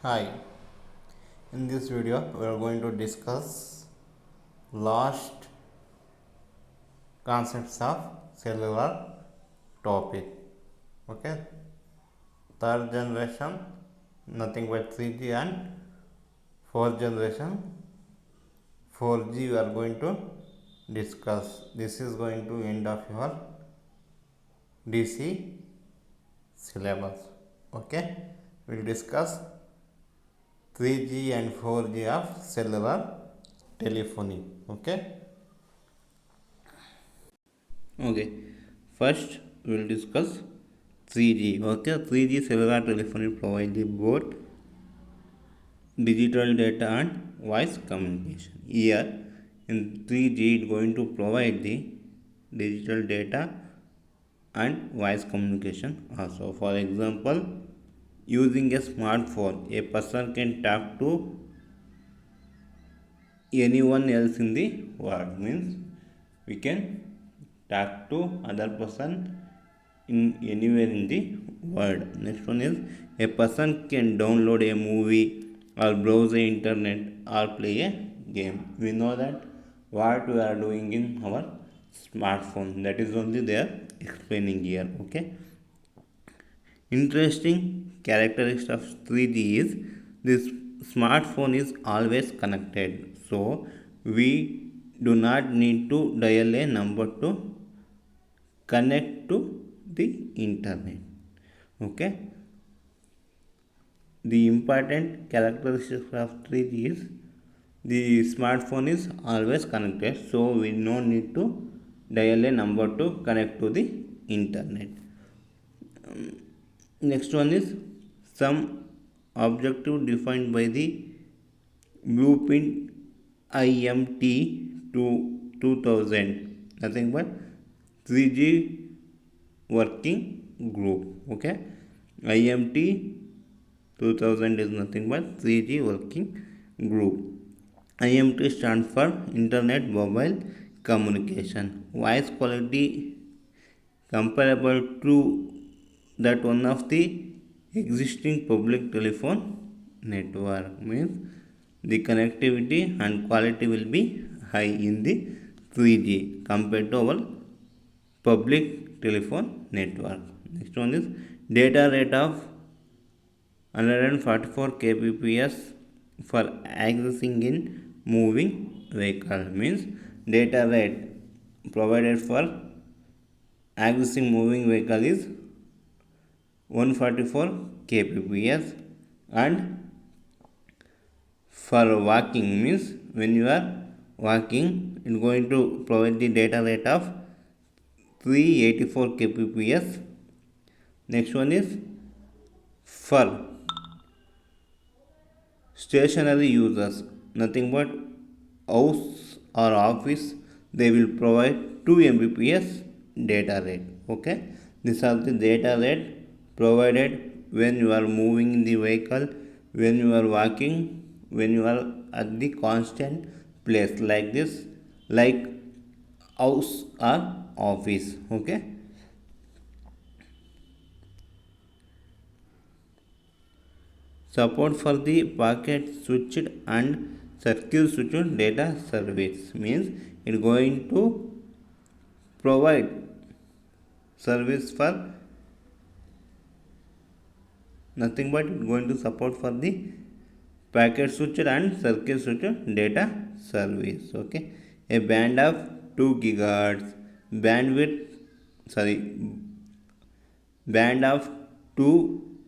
Hi, in this video we are going to discuss last concepts of cellular topic. Okay, third generation nothing but 3G and fourth generation 4G we are going to discuss. This is going to end of your DC syllabus. Okay, we'll discuss 3G and 4G of cellular telephony. Okay, first we will discuss 3G. Okay, 3G cellular telephony provides both digital data and voice communication. Here in 3G it going to provide the digital data and voice communication also. For example, using a smartphone, a person can talk to anyone else in the world. Means we can talk to other person in anywhere in the world. Next one is a person can download a movie or browse the internet or play a game. We know that what we are doing in our smartphone, that is only they are explaining here. Okay, interesting characteristic of 3G is this smartphone is always connected. So we do not need to dial a number to connect to the internet. Okay. The important characteristic of 3G is the smartphone is always connected. So we no need to dial a number to connect to the internet. Next one is some objective defined by the blueprint IMT to 2000. Nothing but 3G working group. Okay, IMT 2000 is nothing but 3G working group. IMT stands for Internet Mobile Communication. Voice quality comparable to that one of the existing public telephone network. Means the connectivity and quality will be high in the 3G compared to our public telephone network. Next one is data rate of 144 kbps for accessing in moving vehicle. Means data rate provided for accessing moving vehicle is 144 kbps, and for walking, means when you are walking it going to provide the data rate of 384 kbps. Next one is for stationary users, nothing but house or office, they will provide 2 mbps data rate. Okay, these are the data rate provided when you are moving in the vehicle, when you are walking, when you are at the constant place like this, like house or office. Okay, support for the packet switched and circuit switched data service. Means it going to provide service for nothing but it going to support for the packet switched and circuit switched data service. Okay, a band of 2 gigahertz bandwidth, sorry, band of 2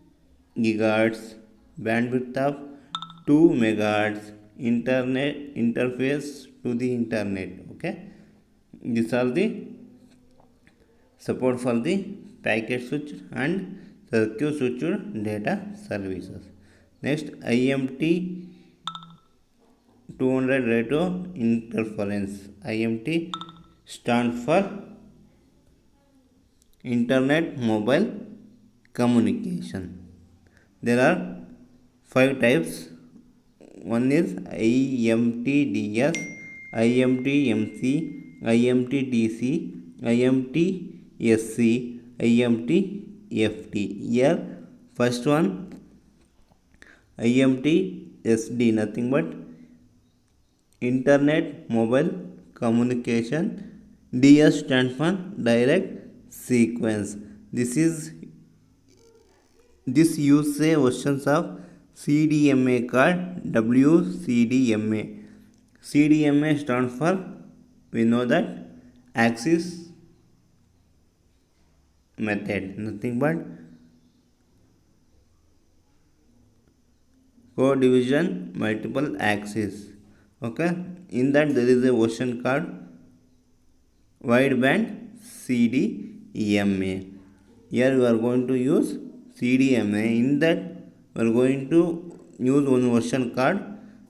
gigahertz bandwidth of 2 megahertz internet interface to the internet. Okay, these are the support for the packet switch and circuit switched data services. Next, IMT 200 radio interference. IMT stands for Internet Mobile Communication. There are 5 types. One is IMTDS, IMTMC, IMTDC, IMTSC, IMTFT. Here, first one IMT-SD, nothing but Internet Mobile Communication. DS stands for Direct Sequence. This uses a versions of CDMA called WCDMA. CDMA stands for, we know that, axis method, nothing but co-division multiple axis. Okay, in that there is a version called wideband CDMA. Here we are going to use CDMA. In that we are going to use one version called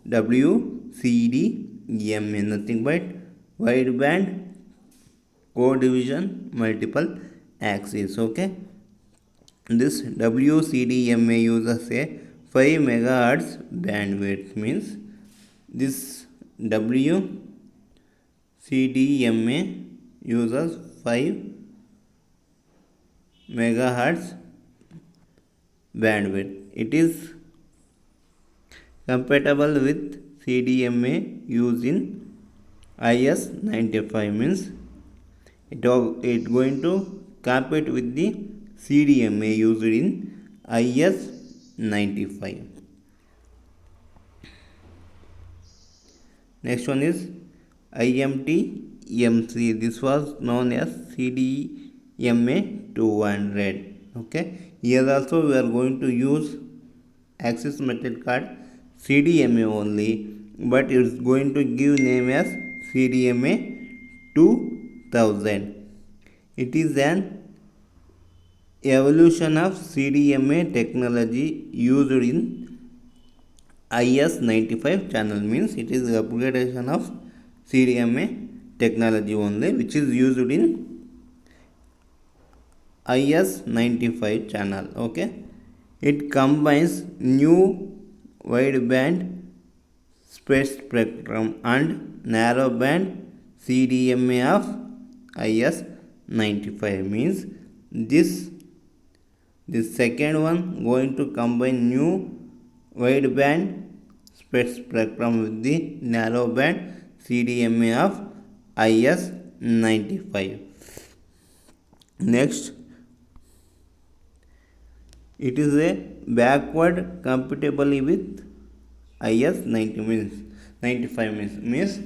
WCDMA, nothing but wideband co-division multiple axis. Okay, this WCDMA uses a 5 megahertz bandwidth, means this WCDMA uses 5 megahertz bandwidth. It is compatible with CDMA used in IS-95, means it going to compete with the CDMA used in IS-95. Next one is IMT-MC. This was known as CDMA 200. Okay, here also we are going to use axis method called CDMA only, but it is going to give name as CDMA 2000. It is an evolution of CDMA technology used in IS-95 channel, means it is upgradation of CDMA technology only, which is used in IS-95 channel. Okay, it combines new wideband spectrum and narrowband CDMA of IS-95, means this second one going to combine new wideband spectrum with the narrowband CDMA of IS-95. Next, it is a backward compatible with IS-95, means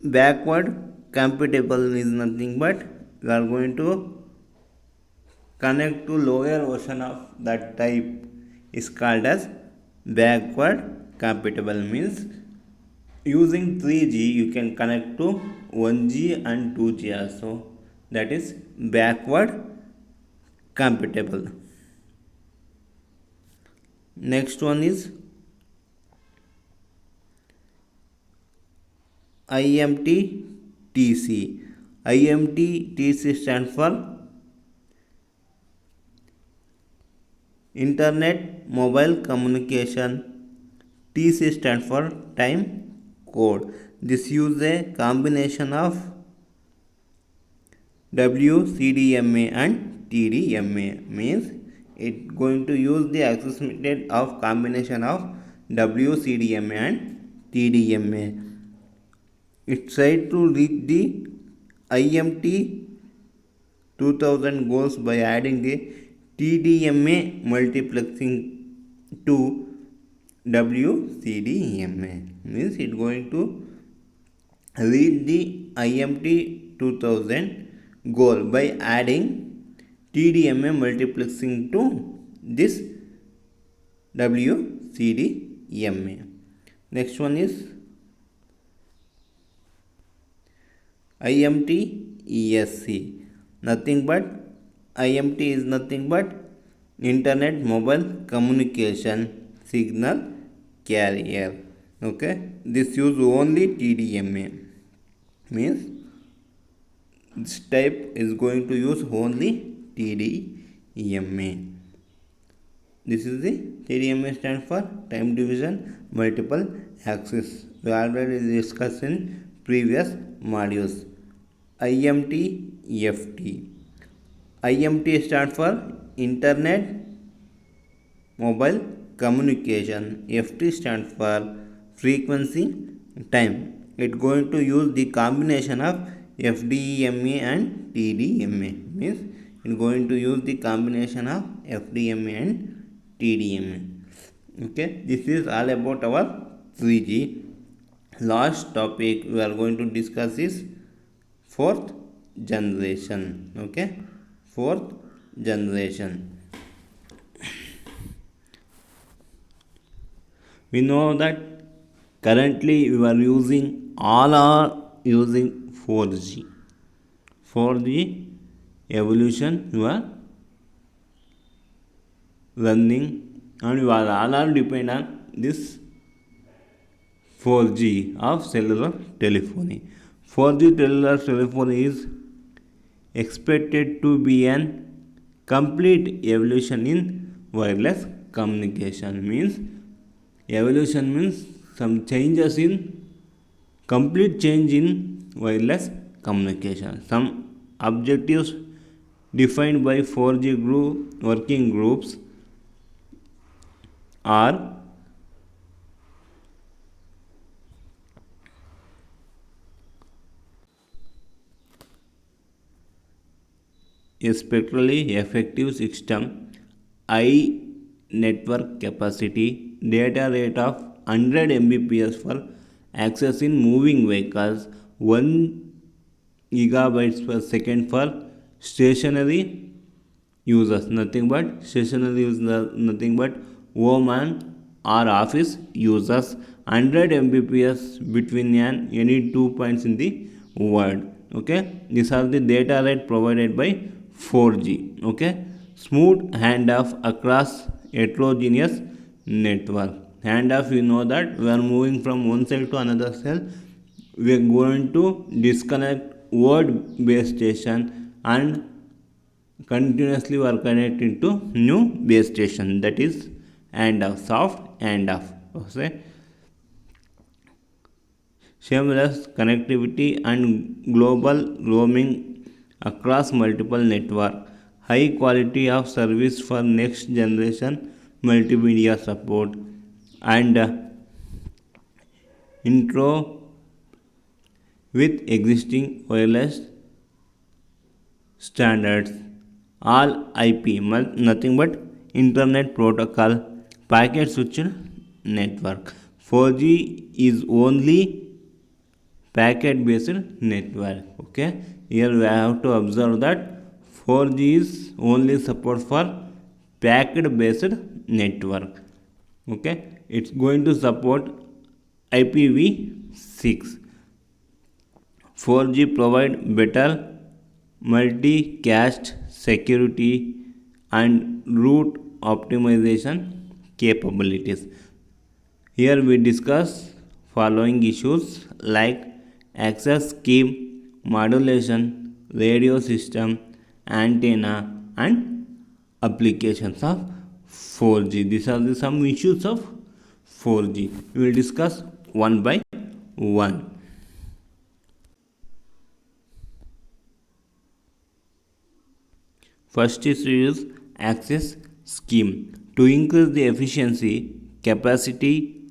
backward compatible is nothing but we are going to connect to lower version of that type is called as backward compatible, means using 3G you can connect to 1G and 2G also, that is backward compatible. Next one is IMT-TC. IMT-TC stands for Internet Mobile Communication. TC stands for time code. This uses a combination of WCDMA and TDMA, means it going to use the access method of combination of WCDMA and TDMA. It tried to reach the IMT 2000 goals by adding the TDMA multiplexing to WCDMA, means it going to reach the IMT 2000 goal by adding TDMA multiplexing to this WCDMA. Next one is IMT-ESC. Nothing but IMT is nothing but Internet Mobile Communication Signal Carrier. Okay, this use only TDMA, means this type is going to use only TDMA. This is the TDMA stands for time division multiple axis. We already discussed in previous modules. IMT-FT. IMT stands for Internet mobile communication. FT stands for frequency time. It going to use the combination of FDMA and TDMA. Means it going to use the combination of FDMA and TDMA. Okay, this is all about our 3G. Last topic we are going to discuss is fourth generation. Okay, fourth generation. We know that currently we are using, all are using 4G. 4G evolution you are running, and you are all are depend on this 4G of cellular telephony. 4G cellular telephony is expected to be an complete evolution in wireless communication. Means evolution means some changes in, complete change in wireless communication. Some objectives defined by 4G working groups are a spectrally effective system, high network capacity, data rate of 100 Mbps for access in moving vehicles, 1 gigabytes per second for stationary users, nothing but stationary users, nothing but home and or office users, 100 Mbps between any 2 points in the world. Okay, these are the data rate provided by 4G. Okay, smooth handoff across heterogeneous network. Handoff, you know that we are moving from one cell to another cell. We are going to disconnect old base station and continuously we are connecting to new base station. That is handoff, soft handoff. Okay, seamless connectivity and global roaming across multiple network, high quality of service for next generation multimedia support, and intro with existing wireless standards. All IP, nothing but internet protocol, packet switched network. 4G is only packet based network. Okay, here we have to observe that 4G is only support for packet based network. Okay, it's going to support IPv6. 4G provide better multicast security and route optimization capabilities. Here we discuss following issues like access scheme, modulation, radio system, antenna, and applications of 4G. These are the some issues of 4G. We will discuss one by one. First is access scheme. To increase the efficiency, capacity,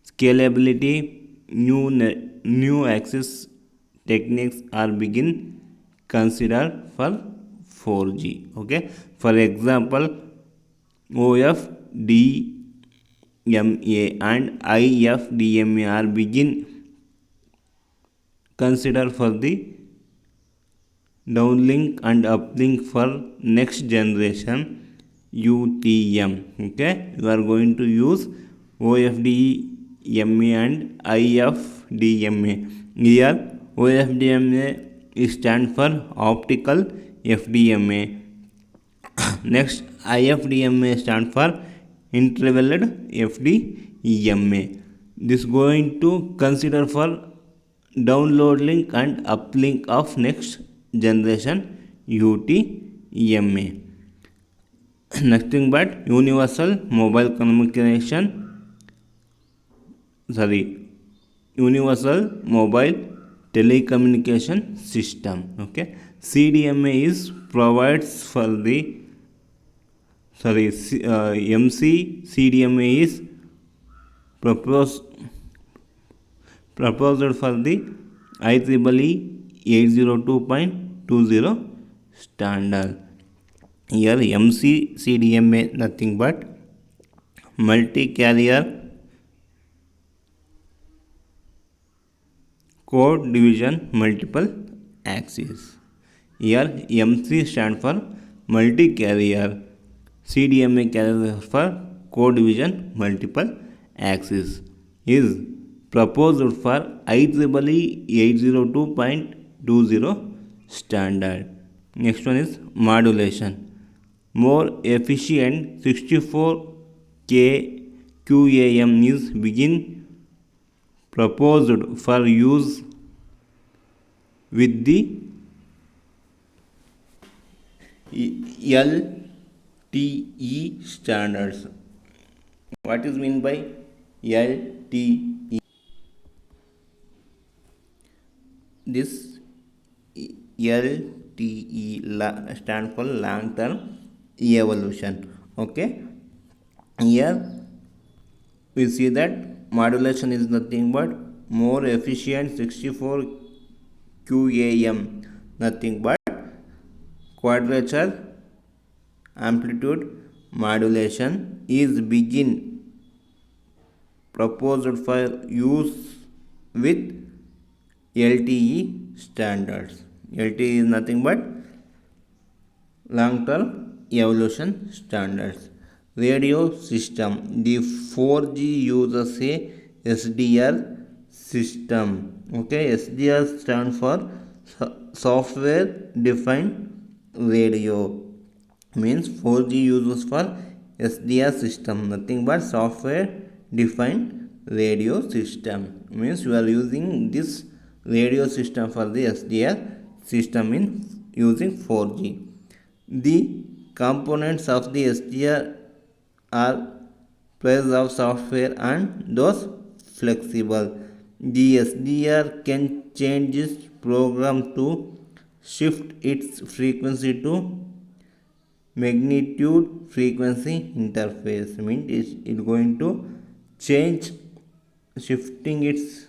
scalability, new access techniques are being considered for 4G. Okay, for example, OFDMA and IFDMA are begin considered for the downlink and uplink for next generation UTM. Okay, you are going to use OFDMA and IFDMA. Here OFDMA stands for optical FDMA. Next, IFDMA stands for interleaved FDMA. This going to consider for download link and uplink of next generation UTMA. Nothing but universal mobile telecommunication system. Okay, CDMA is provides for the MC CDMA is proposed for the IEEE 802.20 standard. Here MC CDMA nothing but multi-carrier code division multiple axis. Here MC stand for multi-carrier, CDMA carrier for code division multiple axis. Is proposed for IEEE 802.20 standard. Next one is modulation. More efficient 64K QAM is begin proposed for use with the LTE standards. What is mean by LTE? This LTE stand for long term evolution. Okay, here we see that modulation is nothing but more efficient 64 QAM, nothing but quadrature amplitude modulation is begin proposed for use with LTE standards. LTE is nothing but long term evolution standards. Radio system. The 4G uses a SDR system. Okay, SDR stands for software defined radio. Means 4G uses for SDR system, nothing but software defined radio system. Means you are using this radio system for the SDR system in using 4G. The components of the SDR are price of software and those flexible. The SDR can change its program to shift its frequency to magnitude frequency interface. Means it's going to change shifting its,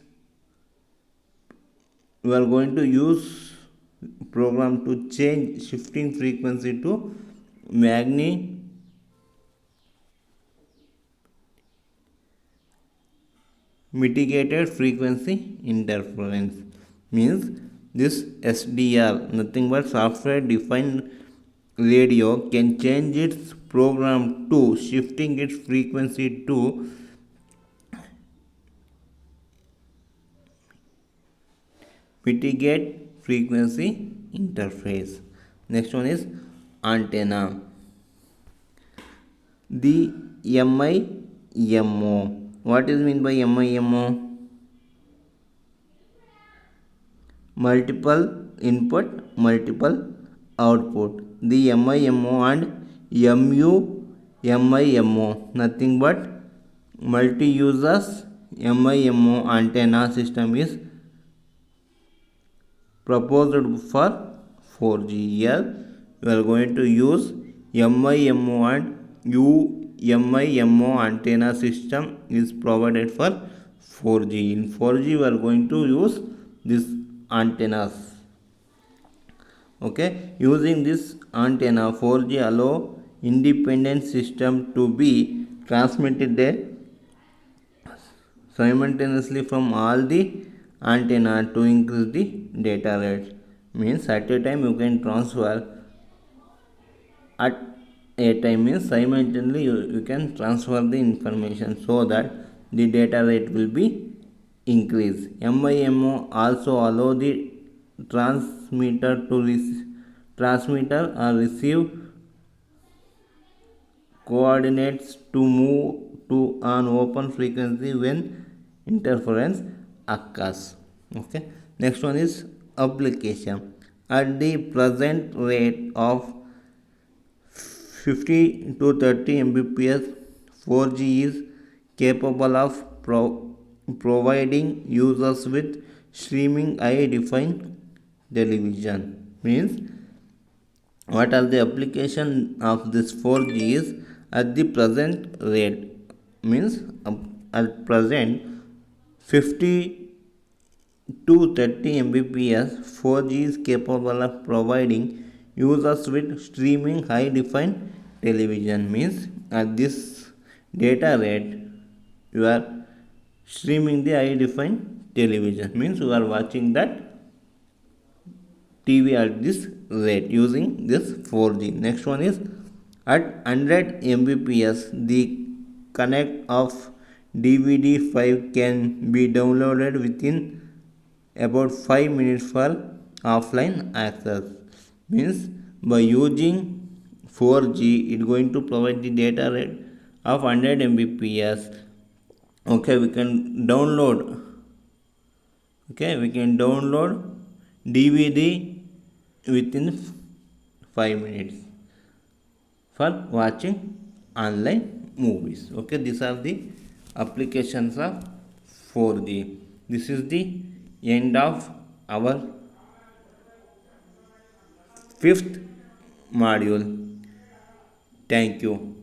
you are going to use program to change shifting frequency to mitigated frequency interference. Means this SDR, nothing but software defined radio, can change its program to shifting its frequency to mitigate frequency interface. Next one is antenna. The MIMO. What is mean by MIMO? Multiple input, multiple output. The MIMO and MIMO, nothing but multi-users MIMO antenna system is proposed for 4G. Here we are going to use MIMO and MIMO antenna system is provided for 4G. In 4G we are going to use this antennas. Okay, using this antenna 4G allow independent system to be transmitted simultaneously from all the antenna to increase the data rate. Means at a time you can transfer, at a time means simultaneously you can transfer the information so that the data rate will be increased. MIMO also allow the transmitter or receive coordinates to move to an open frequency when interference occurs. Okay, next one is application. At the present rate of 50 to 30 Mbps, 4G is capable of providing users with streaming high define television. Means what are the application of this 4G is at the present rate, means at present 50 to 30 Mbps 4G is capable of providing users with streaming high define television. Means at this data rate you are streaming the high define television, means you are watching that TV at this rate using this 4G. Next one is at 100 Mbps, the connect of DVD 5 can be downloaded within about 5 minutes for offline access. Means by using 4G, it going to provide the data rate of 100 Mbps. Okay, we can download. Okay, we can download DVD within 5 minutes for watching online movies. Okay, these are the applications of 4G. This is the end of our fifth module. Thank you.